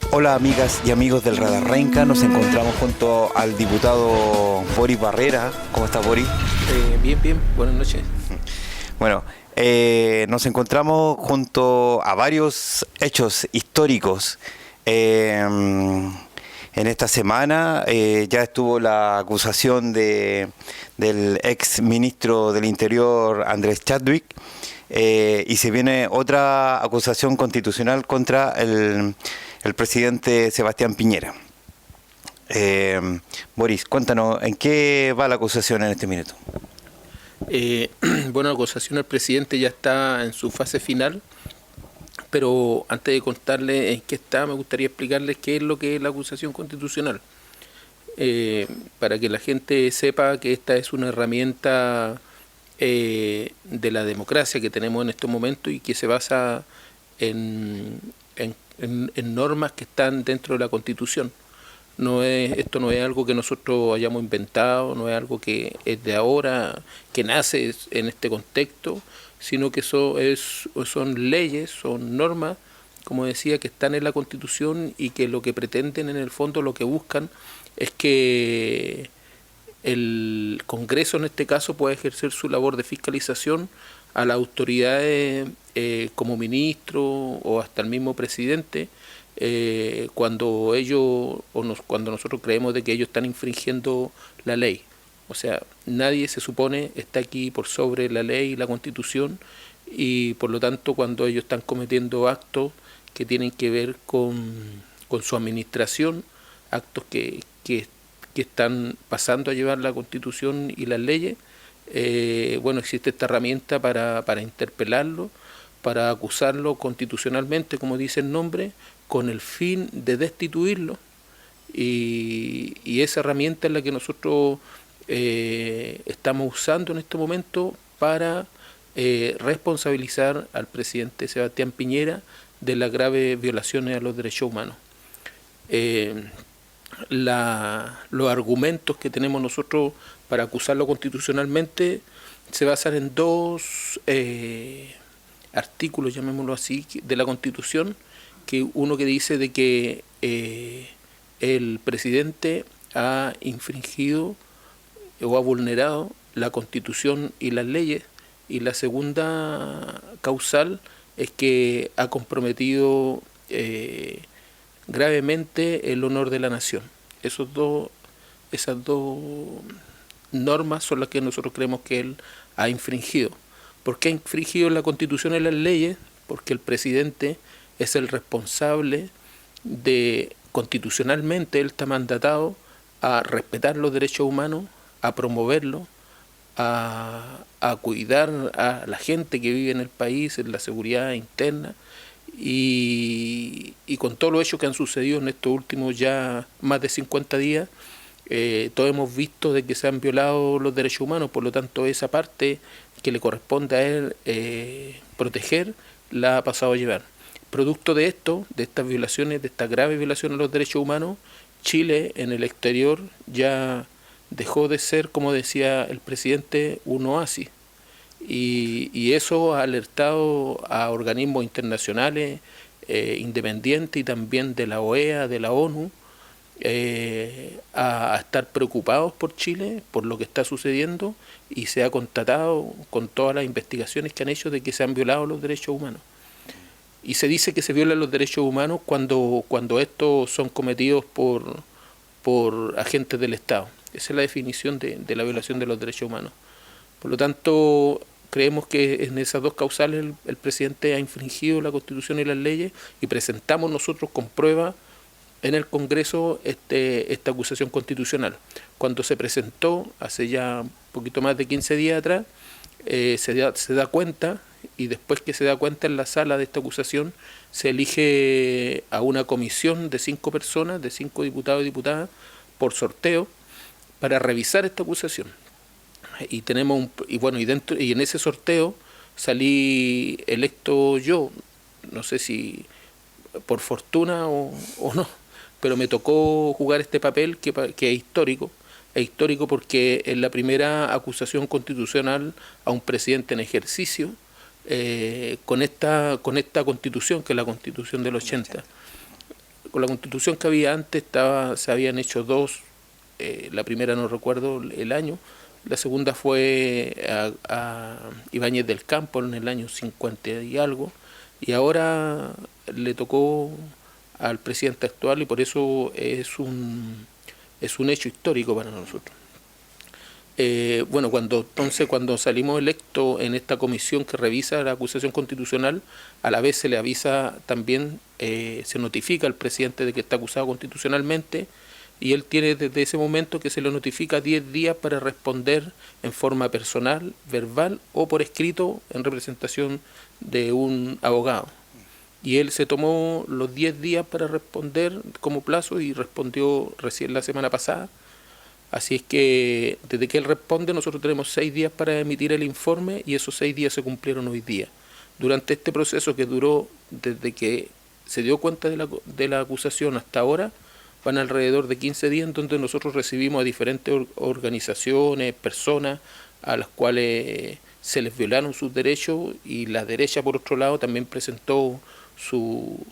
Hola amigas y amigos del Radar Renca, nos encontramos junto al diputado Boris Barrera. ¿Cómo está Boris? Bien, bien, buenas noches. Bueno, nos encontramos junto a varios hechos históricos. En esta semana ya estuvo la acusación del ex ministro del Interior Andrés Chadwick, y se viene otra acusación constitucional contra el presidente Sebastián Piñera. Boris, cuéntanos, ¿en qué va la acusación en este minuto? Eh, bueno, la acusación al presidente ya está en su fase final, pero antes de contarle en qué está, me gustaría explicarles qué es lo que es la acusación constitucional. Para que la gente sepa que esta es una herramienta de la democracia que tenemos en estos momentos y que se basa en normas que están dentro de la Constitución. Esto no es algo que nosotros hayamos inventado, no es algo que es de ahora, que nace en este contexto, sino que son leyes, son normas, como decía, que están en la Constitución y que lo que pretenden en el fondo, lo que buscan es que el Congreso en este caso pueda ejercer su labor de fiscalización a las autoridades, como ministro o hasta el mismo presidente, cuando nosotros creemos de que ellos están infringiendo la ley. O sea, nadie se supone está aquí por sobre la ley y la Constitución, y por lo tanto cuando ellos están cometiendo actos que tienen que ver con su administración, actos que están pasando a llevar la Constitución y las leyes, bueno, existe esta herramienta para interpelarlo, para acusarlo constitucionalmente, como dice el nombre, con el fin de destituirlo, y esa herramienta es la que nosotros estamos usando en este momento para responsabilizar al presidente Sebastián Piñera de las graves violaciones a los derechos humanos. Los argumentos que tenemos nosotros para acusarlo constitucionalmente se basan en dos artículos, llamémoslo así, de la Constitución, que uno que dice de que el presidente ha infringido o ha vulnerado la Constitución y las leyes, y la segunda causal es que ha comprometido gravemente el honor de la nación. Esas dos normas son las que nosotros creemos que él ha infringido. ¿Por qué ha infringido la Constitución y las leyes? Porque el presidente es el responsable constitucionalmente, él está mandatado a respetar los derechos humanos, a promoverlos, a cuidar a la gente que vive en el país, en la seguridad interna, y con todos los hechos que han sucedido en estos últimos ya más de 50 días, todos hemos visto de que se han violado los derechos humanos. Por lo tanto, esa parte que le corresponde a él proteger, la ha pasado a llevar. Producto de esto, de estas violaciones, de estas graves violaciones a los derechos humanos, Chile en el exterior ya dejó de ser, como decía el presidente, un oasis. Y eso ha alertado a organismos internacionales independientes y también de la OEA, de la ONU, a estar preocupados por Chile, por lo que está sucediendo, y se ha constatado con todas las investigaciones que han hecho de que se han violado los derechos humanos. Y se dice que se violan los derechos humanos cuando estos son cometidos por agentes del Estado. Esa es la definición de la violación de los derechos humanos. Por lo tanto, creemos que en esas dos causales el presidente ha infringido la Constitución y las leyes, y presentamos nosotros con prueba en el Congreso esta acusación constitucional. Cuando se presentó, hace ya un poquito más de 15 días atrás, se da cuenta, y después que se da cuenta en la sala de esta acusación, se elige a una comisión de 5 personas, de 5 diputados y diputadas, por sorteo, para revisar esta acusación. Y y en ese sorteo salí electo yo, no sé si por fortuna o no, pero me tocó jugar este papel que es histórico. Es histórico porque es la primera acusación constitucional a un presidente en ejercicio, con esta constitución, que es la Constitución del 80. con la constitución que había antes se habían hecho dos, la primera no recuerdo el año, la segunda fue a Ibáñez del Campo en el año 50 y algo, y ahora le tocó al presidente actual, y por eso es un hecho histórico para nosotros. Bueno, cuando salimos electos en esta comisión que revisa la acusación constitucional, a la vez se le avisa también, se notifica al presidente de que está acusado constitucionalmente, y él tiene desde ese momento que se le notifica 10 días para responder en forma personal, verbal o por escrito en representación de un abogado. Y él se tomó los 10 días para responder como plazo y respondió recién la semana pasada. Así es que desde que él responde nosotros tenemos 6 días para emitir el informe, y esos 6 días se cumplieron hoy día. Durante este proceso, que duró desde que se dio cuenta de la acusación hasta ahora, van alrededor de 15 días, en donde nosotros recibimos a diferentes organizaciones, personas a las cuales se les violaron sus derechos, y la derecha, por otro lado, también presentó su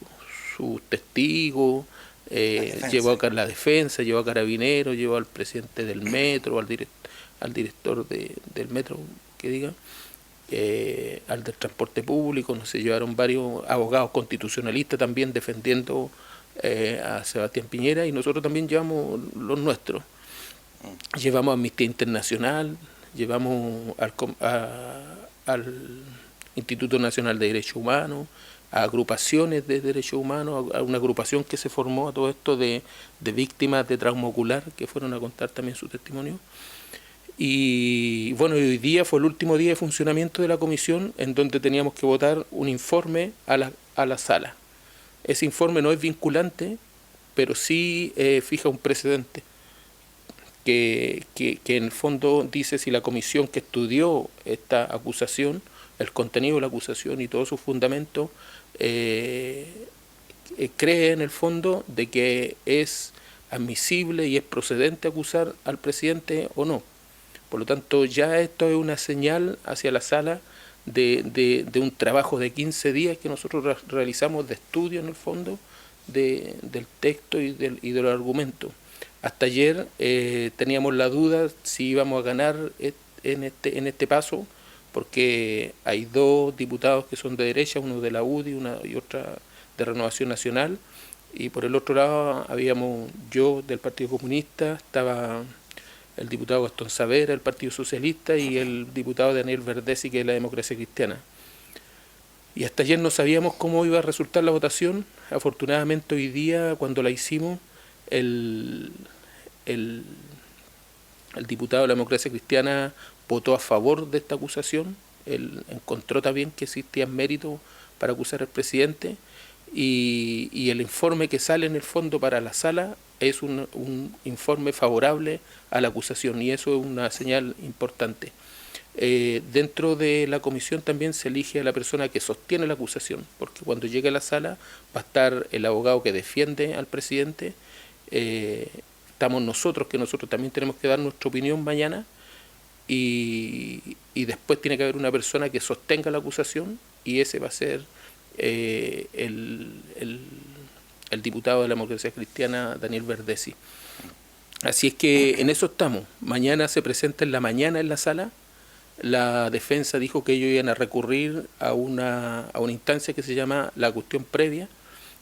testigo. Llevó a la defensa, llevó a Carabineros, llevó al presidente del metro, al director del metro, que diga, al del transporte público, no sé, llevaron varios abogados constitucionalistas también defendiendo a Sebastián Piñera, y nosotros también llevamos los nuestros. Llevamos a Amnistía Internacional, llevamos al Instituto Nacional de Derechos Humanos, a agrupaciones de derechos humanos, a una agrupación que se formó a todo esto de víctimas de trauma ocular, que fueron a contar también su testimonio. Y bueno, hoy día fue el último día de funcionamiento de la comisión, en donde teníamos que votar un informe a la sala. Ese informe no es vinculante, pero sí fija un precedente, que en el fondo dice si la comisión que estudió esta acusación, el contenido de la acusación y todos sus fundamentos, cree en el fondo de que es admisible y es procedente acusar al presidente o no. Por lo tanto, ya esto es una señal hacia la sala de un trabajo de 15 días que nosotros realizamos de estudio en el fondo del texto y de los argumentos. Hasta ayer teníamos la duda si íbamos a ganar en este paso, porque hay dos diputados que son de derecha, uno de la UDI y otra de Renovación Nacional, y por el otro lado habíamos yo del Partido Comunista, estaba el diputado Gastón Saavedra del Partido Socialista y el diputado Daniel Verdesi, que es la Democracia Cristiana. Y hasta ayer no sabíamos cómo iba a resultar la votación. Afortunadamente hoy día, cuando la hicimos, el diputado de la Democracia Cristiana votó a favor de esta acusación. Él encontró también que existían méritos para acusar al presidente, y el informe que sale en el fondo para la sala es un informe favorable a la acusación, y eso es una señal importante. Dentro de la comisión también se elige a la persona que sostiene la acusación, porque cuando llegue a la sala va a estar el abogado que defiende al presidente, estamos nosotros, que nosotros también tenemos que dar nuestra opinión mañana, y después tiene que haber una persona que sostenga la acusación, y ese va a ser el diputado de la Democracia Cristiana, Daniel Verdesi. Así es que en eso estamos. Mañana se presenta en la mañana en la sala. La defensa dijo que ellos iban a recurrir a una instancia que se llama la cuestión previa,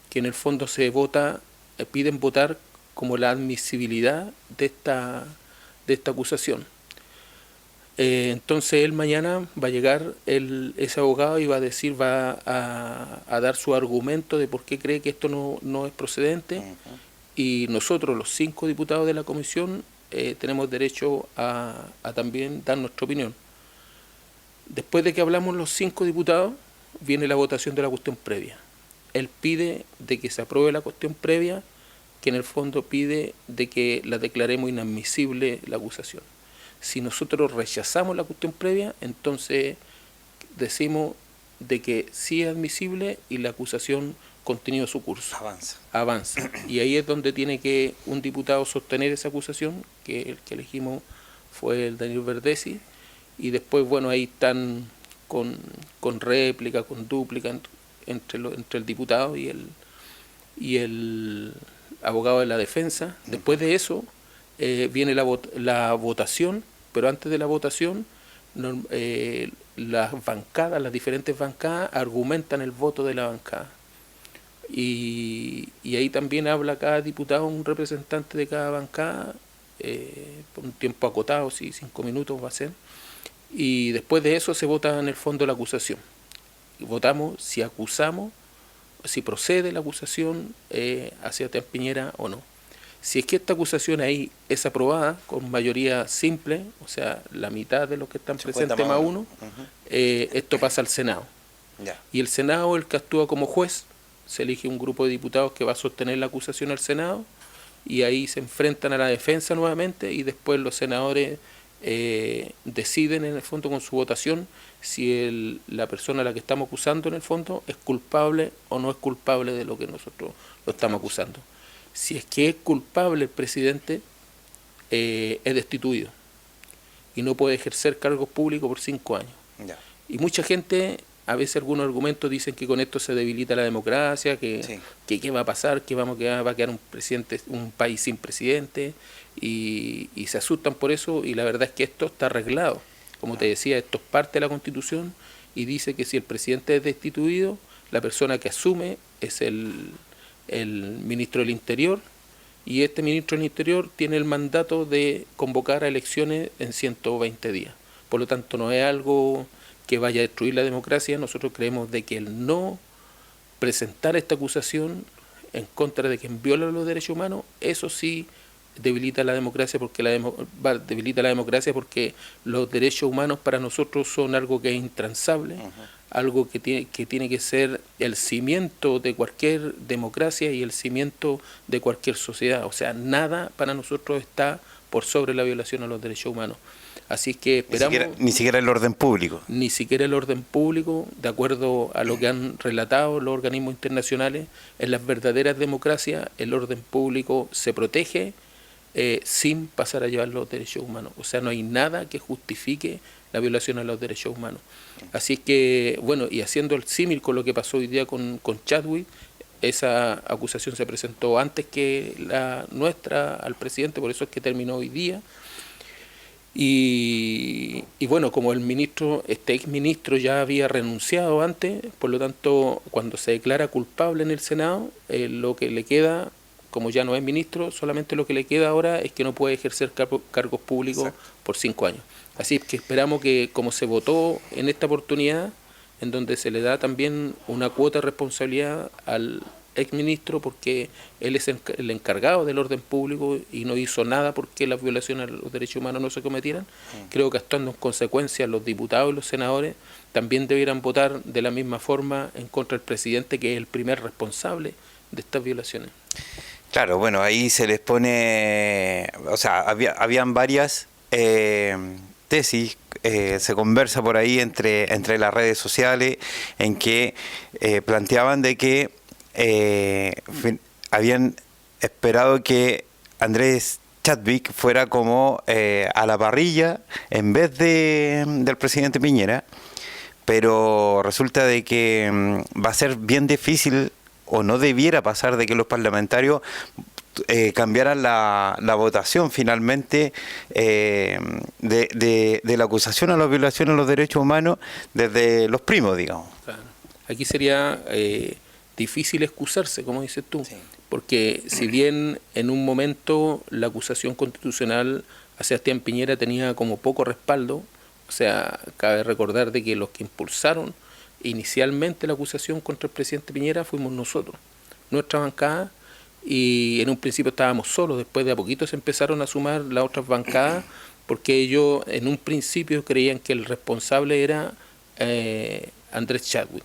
que en el fondo se vota, piden votar como la admisibilidad de esta acusación. Entonces él mañana va a llegar ese abogado y va a dar su argumento de por qué cree que esto no es procedente, y nosotros, los 5 diputados de la comisión, tenemos derecho a también dar nuestra opinión. Después de que hablamos los 5 diputados, viene la votación de la cuestión previa. Él pide de que se apruebe la cuestión previa, que en el fondo pide de que la declaremos inadmisible la acusación. Si nosotros rechazamos la cuestión previa, entonces decimos de que sí es admisible y la acusación continúa su curso. Avanza. Y ahí es donde tiene que un diputado sostener esa acusación, que el que elegimos fue el Daniel Verdesi, y después, bueno, ahí están con réplica, con dúplica entre el diputado y y el abogado de la defensa. Después de eso viene la votación, pero antes de la votación las bancadas, las diferentes bancadas argumentan el voto de la bancada. Y ahí también habla cada diputado, un representante de cada bancada, por un tiempo acotado, si 5 minutos va a ser. Y después de eso se vota en el fondo la acusación. Votamos si acusamos, si procede la acusación hacia Sebastián Piñera o no. Si es que esta acusación ahí es aprobada con mayoría simple, o sea, la mitad de los que están presentes más uno, esto pasa al Senado. Ya. Y el Senado es el que actúa como juez, se elige un grupo de diputados que va a sostener la acusación al Senado, y ahí se enfrentan a la defensa nuevamente, y después los senadores deciden en el fondo con su votación si la persona a la que estamos acusando en el fondo es culpable o no es culpable de lo que nosotros lo estamos acusando. Si es que es culpable el presidente, es destituido y no puede ejercer cargos públicos por 5 años. Ya. Y mucha gente, a veces algunos argumentos dicen que con esto se debilita la democracia, que qué va a pasar, que va a quedar un país sin presidente, y se asustan por eso, y la verdad es que esto está arreglado. Como te decía, esto es parte de la Constitución, y dice que si el presidente es destituido, la persona que asume es el ministro del Interior, y este ministro del Interior tiene el mandato de convocar a elecciones en 120 días. Por lo tanto, no es algo que vaya a destruir la democracia. Nosotros creemos de que el no presentar esta acusación en contra de quien viola los derechos humanos, eso sí debilita la democracia, porque debilita la democracia porque los derechos humanos para nosotros son algo que es intransable, algo que tiene que ser el cimiento de cualquier democracia y el cimiento de cualquier sociedad. O sea, nada para nosotros está por sobre la violación a los derechos humanos. Así que esperamos... Ni siquiera el orden público. Ni siquiera el orden público, de acuerdo a lo que han relatado los organismos internacionales, en las verdaderas democracias el orden público se protege sin pasar a llevar los derechos humanos. O sea, no hay nada que justifique la violación a los derechos humanos. Así que, bueno, y haciendo el símil con lo que pasó hoy día con Chadwick, esa acusación se presentó antes que la nuestra al presidente, por eso es que terminó hoy día. Y bueno, como este exministro ya había renunciado antes, por lo tanto, cuando se declara culpable en el Senado, lo que le queda, como ya no es ministro, solamente lo que le queda ahora es que no puede ejercer cargos públicos por 5 años. Así que esperamos que, como se votó en esta oportunidad, en donde se le da también una cuota de responsabilidad al exministro, porque él es el encargado del orden público y no hizo nada porque las violaciones a los derechos humanos no se cometieran. Creo que actuando en consecuencia los diputados y los senadores también debieran votar de la misma forma en contra del presidente, que es el primer responsable de estas violaciones. Claro, bueno, ahí se les pone, o sea, habían varias tesis, se conversa por ahí entre las redes sociales, en que planteaban de que habían esperado que Andrés Chadwick fuera como a la parrilla en vez del presidente Piñera, pero resulta de que va a ser bien difícil, o no debiera pasar, de que los parlamentarios cambiaran la votación finalmente de la acusación a la violación a los derechos humanos desde los primos, digamos. Claro. Aquí sería difícil excusarse, como dices tú, porque si bien en un momento la acusación constitucional a Sebastián Piñera tenía como poco respaldo, o sea, cabe recordar de que los que impulsaron inicialmente la acusación contra el presidente Piñera fuimos nosotros, nuestra bancada, y en un principio estábamos solos, después de a poquito se empezaron a sumar las otras bancadas, porque ellos en un principio creían que el responsable era Andrés Chadwick.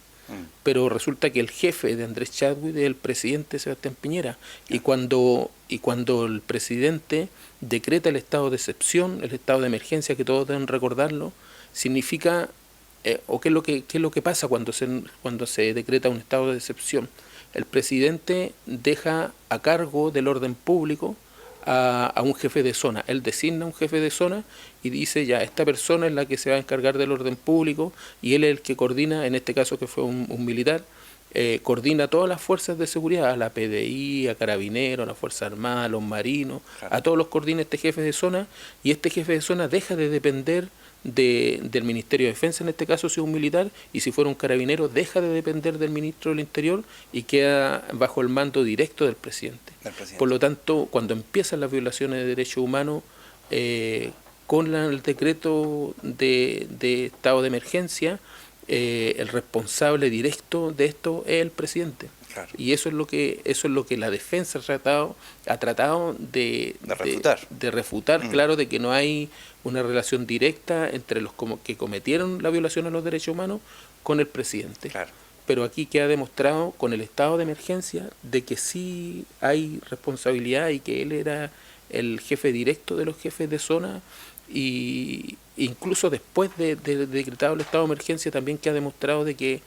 Pero resulta que el jefe de Andrés Chadwick es el presidente Sebastián Piñera, y cuando el presidente decreta el estado de excepción, el estado de emergencia, que todos deben recordarlo, significa, o qué es lo que pasa cuando se decreta un estado de excepción. El presidente deja a cargo del orden público a un jefe de zona. Él designa un jefe de zona y dice, ya, esta persona es la que se va a encargar del orden público, y él es el que coordina, en este caso que fue un militar, coordina todas las fuerzas de seguridad, a la PDI, a Carabineros, a la Fuerza Armada, a los marinos, claro, a todos los coordina este jefe de zona, y este jefe de zona deja de depender del Ministerio de Defensa, en este caso si es un militar, y si fuera un carabinero deja de depender del Ministro del Interior y queda bajo el mando directo del presidente. Por lo tanto, cuando empiezan las violaciones de derechos humanos, con el decreto de estado de emergencia, el responsable directo de esto es el presidente. Claro. Y eso es lo que la defensa ha tratado de refutar, claro, de que no hay una relación directa entre los que cometieron la violación a los derechos humanos con el presidente. Claro. Pero aquí queda demostrado con el estado de emergencia de que sí hay responsabilidad y que él era el jefe directo de los jefes de zona, y incluso después de decretado el estado de emergencia también queda demostrado de que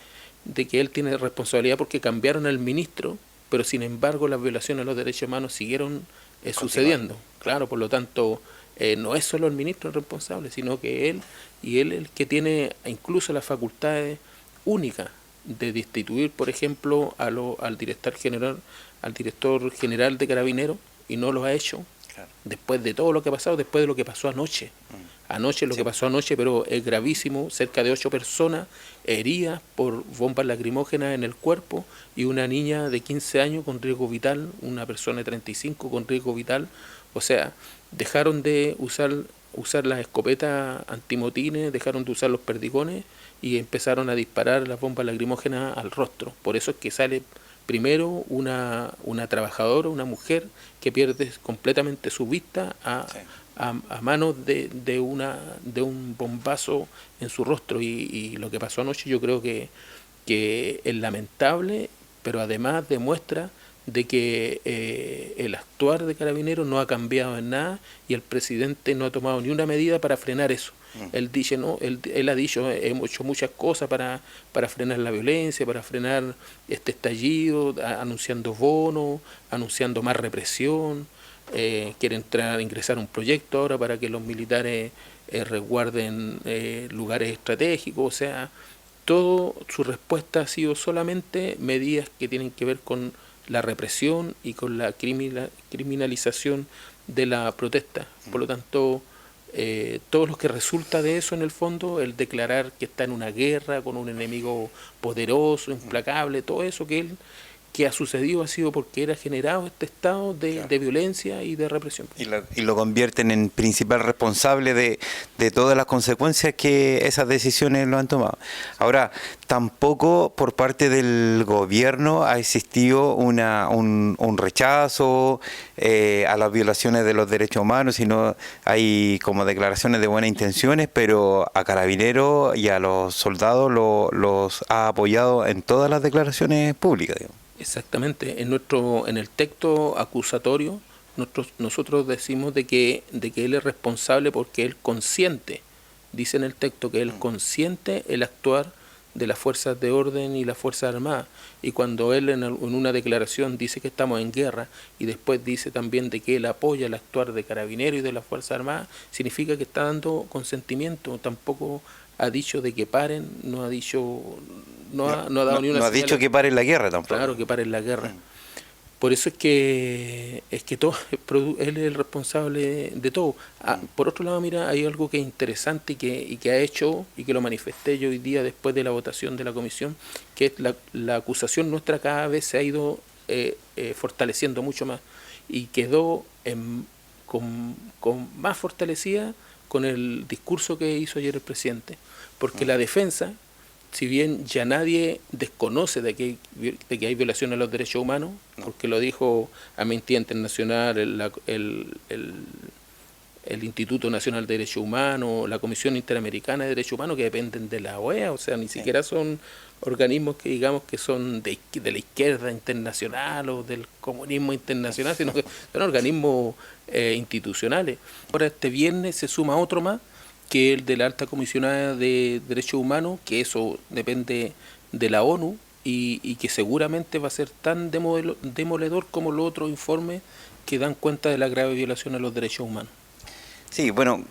él tiene responsabilidad porque cambiaron al ministro, pero sin embargo las violaciones a los derechos humanos siguieron sucediendo. Claro, por lo tanto, no es solo el ministro el responsable, sino que él el que tiene incluso las facultades únicas de destituir, por ejemplo, al director general de Carabineros, y no lo ha hecho. Claro. Después de todo lo que ha pasado, después de lo que pasó anoche. Que pasó anoche, pero es gravísimo, cerca de 8 personas heridas por bombas lacrimógenas en el cuerpo, y una niña de 15 años con riesgo vital, una persona de 35 con riesgo vital. O sea, dejaron de usar las escopetas antimotines, dejaron de usar los perdigones y empezaron a disparar las bombas lacrimógenas al rostro. Por eso es que sale primero una trabajadora, una mujer, que pierde completamente su vista a manos de un bombazo en su rostro, y lo que pasó anoche yo creo que es lamentable, pero además demuestra de que el actuar de Carabineros no ha cambiado en nada, y el presidente no ha tomado ni una medida para frenar eso. Él ha dicho, hemos hecho muchas cosas para frenar la violencia, para frenar este estallido, anunciando bonos, anunciando más represión, quiere ingresar un proyecto ahora para que los militares resguarden lugares estratégicos. O sea, todo su respuesta ha sido solamente medidas que tienen que ver con la represión y con la criminalización de la protesta. Por lo tanto, todo lo que resulta de eso en el fondo, el declarar que está en una guerra con un enemigo poderoso, implacable, todo eso que ha sucedido ha sido porque era generado este estado de violencia y de represión. Y lo convierten en principal responsable de todas las consecuencias que esas decisiones lo han tomado. Ahora, tampoco por parte del gobierno ha existido un rechazo a las violaciones de los derechos humanos, sino hay como declaraciones de buenas intenciones, pero a Carabineros y a los soldados los ha apoyado en todas las declaraciones públicas, digamos. Exactamente. En el texto acusatorio nosotros decimos de que él es responsable porque él consciente, dice en el texto que él consciente el actuar de las fuerzas de orden y las fuerzas armadas, y cuando él en una declaración dice que estamos en guerra y después dice también de que él apoya el actuar de Carabineros y de las fuerzas armadas, significa que está dando consentimiento. Tampoco ha dicho de que paren, no ha dicho, no ha dado ni una. No ha dicho que paren la guerra tampoco. Claro, que paren la guerra. Por eso es que todo, él es el responsable de todo. Por otro lado, mira, hay algo que es interesante y que ha hecho, y que lo manifesté yo hoy día después de la votación de la comisión, que es la acusación nuestra cada vez se ha ido fortaleciendo mucho más, y quedó con más fortalecida con el discurso que hizo ayer el presidente. Porque la defensa, si bien ya nadie desconoce de que hay violación a los derechos humanos, porque lo dijo Amnistía Internacional, el Instituto Nacional de Derechos Humanos, la Comisión Interamericana de Derechos Humanos, que dependen de la OEA, o sea, ni siquiera son organismos que digamos que son de la izquierda internacional o del comunismo internacional, sino que son organismos institucionales. Ahora este viernes se suma otro más, que el de la Alta Comisionada de Derechos Humanos, que eso depende de la ONU, y que seguramente va a ser tan demoledor como los otros informes que dan cuenta de la grave violación a los derechos humanos. Sí, bueno,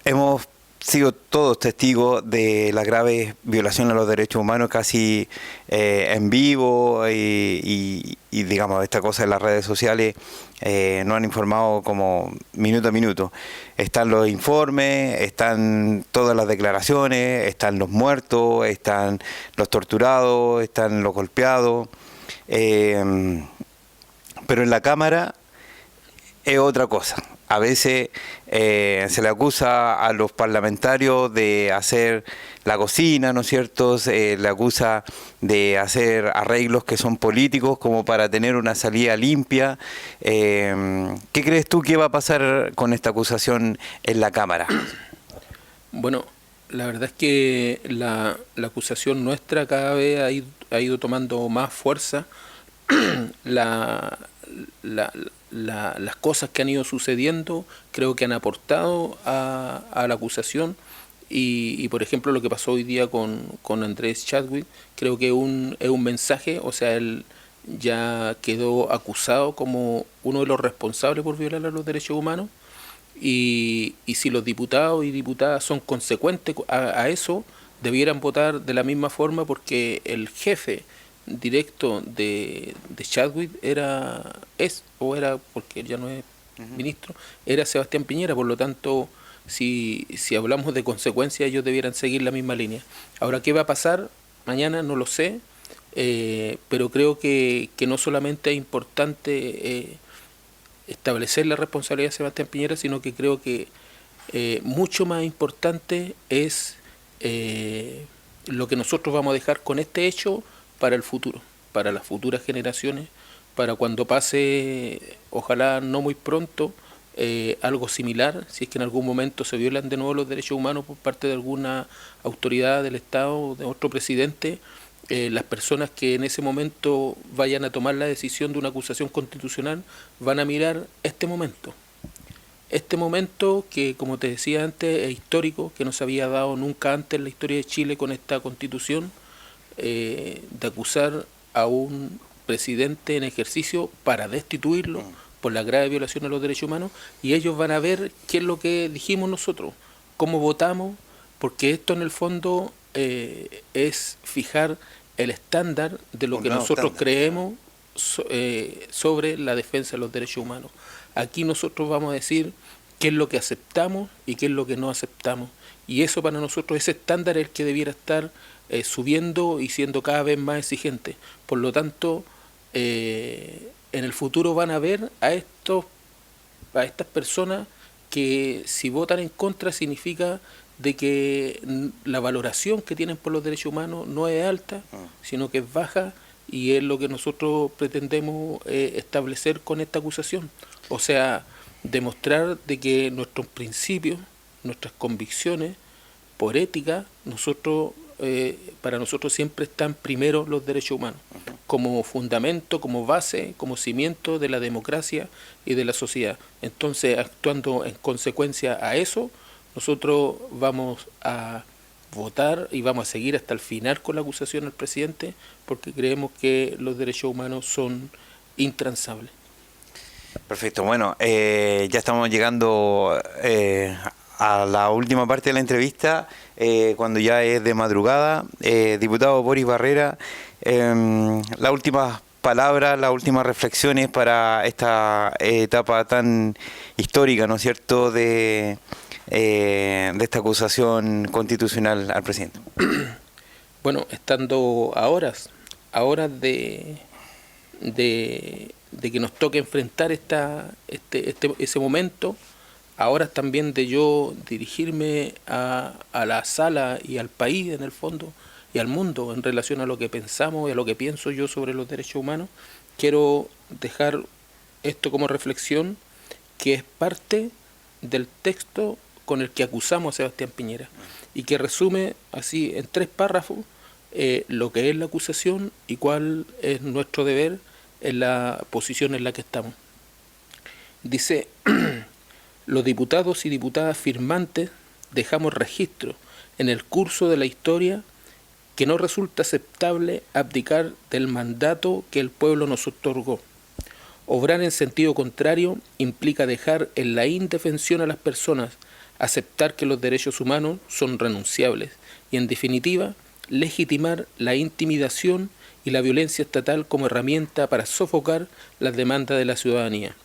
hemos sido todos testigos de las graves violaciones a los derechos humanos, casi en vivo, y digamos, esta cosa en las redes sociales nos han informado como minuto a minuto. Están los informes, están todas las declaraciones, están los muertos, están los torturados, están los golpeados, pero en la Cámara es otra cosa. A veces se le acusa a los parlamentarios de hacer la cocina, ¿no es cierto? Se le acusa de hacer arreglos que son políticos como para tener una salida limpia. ¿Qué crees tú que va a pasar con esta acusación en la Cámara? Bueno, la verdad es que la acusación nuestra cada vez ha ido tomando más fuerza. Las cosas que han ido sucediendo creo que han aportado a la acusación y por ejemplo lo que pasó hoy día con Andrés Chadwick creo que es un mensaje, o sea, él ya quedó acusado como uno de los responsables por violar los derechos humanos y si los diputados y diputadas son consecuentes a eso, debieran votar de la misma forma porque el jefe directo de Chadwick era porque él ya no es ministro, era Sebastián Piñera, por lo tanto si hablamos de consecuencias ellos debieran seguir la misma línea. Ahora, ¿qué va a pasar mañana? No lo sé, pero creo que no solamente es importante establecer la responsabilidad de Sebastián Piñera, sino que creo que mucho más importante es lo que nosotros vamos a dejar con este hecho para el futuro, para las futuras generaciones, para cuando pase, ojalá no muy pronto, algo similar, si es que en algún momento se violan de nuevo los derechos humanos por parte de alguna autoridad del Estado o de otro presidente, las personas que en ese momento vayan a tomar la decisión de una acusación constitucional van a mirar este momento que, como te decía antes, es histórico, que no se había dado nunca antes en la historia de Chile con esta constitución, de acusar a un presidente en ejercicio para destituirlo por la grave violación a los derechos humanos, y ellos van a ver qué es lo que dijimos nosotros, cómo votamos, porque esto en el fondo es fijar el estándar de lo que nosotros creemos sobre la defensa de los derechos humanos. Aquí nosotros vamos a decir qué es lo que aceptamos y qué es lo que no aceptamos, y eso para nosotros, ese estándar es el que debiera estar subiendo y siendo cada vez más exigente. Por lo tanto, en el futuro van a ver a estas personas que si votan en contra significa de que la valoración que tienen por los derechos humanos no es alta, sino que es baja, y es lo que nosotros pretendemos establecer con esta acusación. O sea, demostrar de que nuestros principios, nuestras convicciones, por ética, para nosotros siempre están primero los derechos humanos, como fundamento, como base, como cimiento de la democracia y de la sociedad. Entonces, actuando en consecuencia a eso, nosotros vamos a votar y vamos a seguir hasta el final con la acusación al presidente, porque creemos que los derechos humanos son intransables. Perfecto, bueno, ya estamos llegando a la última parte de la entrevista, cuando ya es de madrugada. Diputado Boris Barrera, las últimas palabras, las últimas reflexiones para esta etapa tan histórica, ¿no es cierto?, de esta acusación constitucional al presidente. Bueno, estando a horas de que nos toque enfrentar ese momento, ahora también de yo dirigirme a la sala y al país en el fondo y al mundo en relación a lo que pensamos y a lo que pienso yo sobre los derechos humanos, quiero dejar esto como reflexión, que es parte del texto con el que acusamos a Sebastián Piñera y que resume así en 3 párrafos lo que es la acusación y cuál es nuestro deber en la posición en la que estamos. Dice: los diputados y diputadas firmantes dejamos registro en el curso de la historia que no resulta aceptable abdicar del mandato que el pueblo nos otorgó. Obrar en sentido contrario implica dejar en la indefensión a las personas aceptar que los derechos humanos son renunciables y, en definitiva, legitimar la intimidación y la violencia estatal como herramienta para sofocar las demandas de la ciudadanía.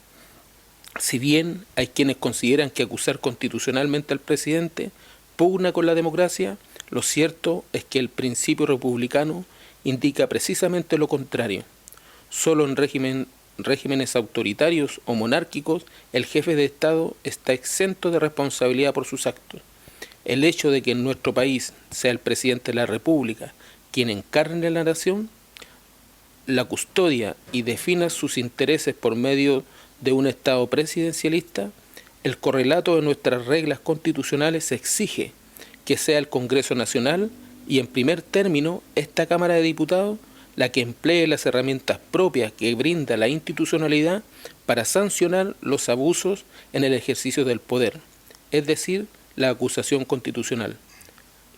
Si bien hay quienes consideran que acusar constitucionalmente al presidente pugna con la democracia, lo cierto es que el principio republicano indica precisamente lo contrario. Solo en regímenes autoritarios o monárquicos el jefe de Estado está exento de responsabilidad por sus actos. El hecho de que en nuestro país sea el presidente de la República quien encarne la nación, la custodia y defina sus intereses por medio de un Estado presidencialista, el correlato de nuestras reglas constitucionales exige que sea el Congreso Nacional y, en primer término, esta Cámara de Diputados la que emplee las herramientas propias que brinda la institucionalidad para sancionar los abusos en el ejercicio del poder, es decir, la acusación constitucional.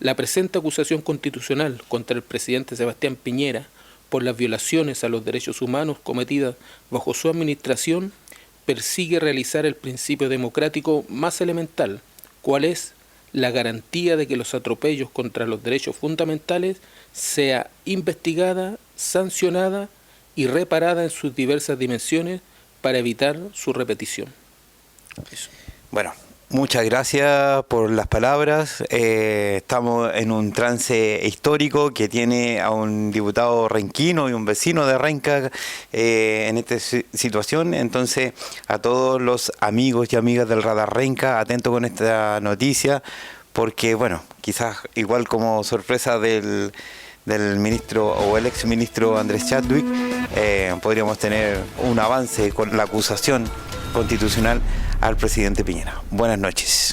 La presente acusación constitucional contra el presidente Sebastián Piñera por las violaciones a los derechos humanos cometidas bajo su administración persigue realizar el principio democrático más elemental, cual es la garantía de que los atropellos contra los derechos fundamentales sea investigada, sancionada y reparada en sus diversas dimensiones para evitar su repetición. Eso. Bueno, muchas gracias por las palabras. Estamos en un trance histórico que tiene a un diputado renquino y un vecino de Renca en esta situación. Entonces, a todos los amigos y amigas del Radar Renca, atentos con esta noticia, porque, bueno, quizás igual como sorpresa del ministro o el exministro Andrés Chadwick, podríamos tener un avance con la acusación constitucional al presidente Piñera. Buenas noches.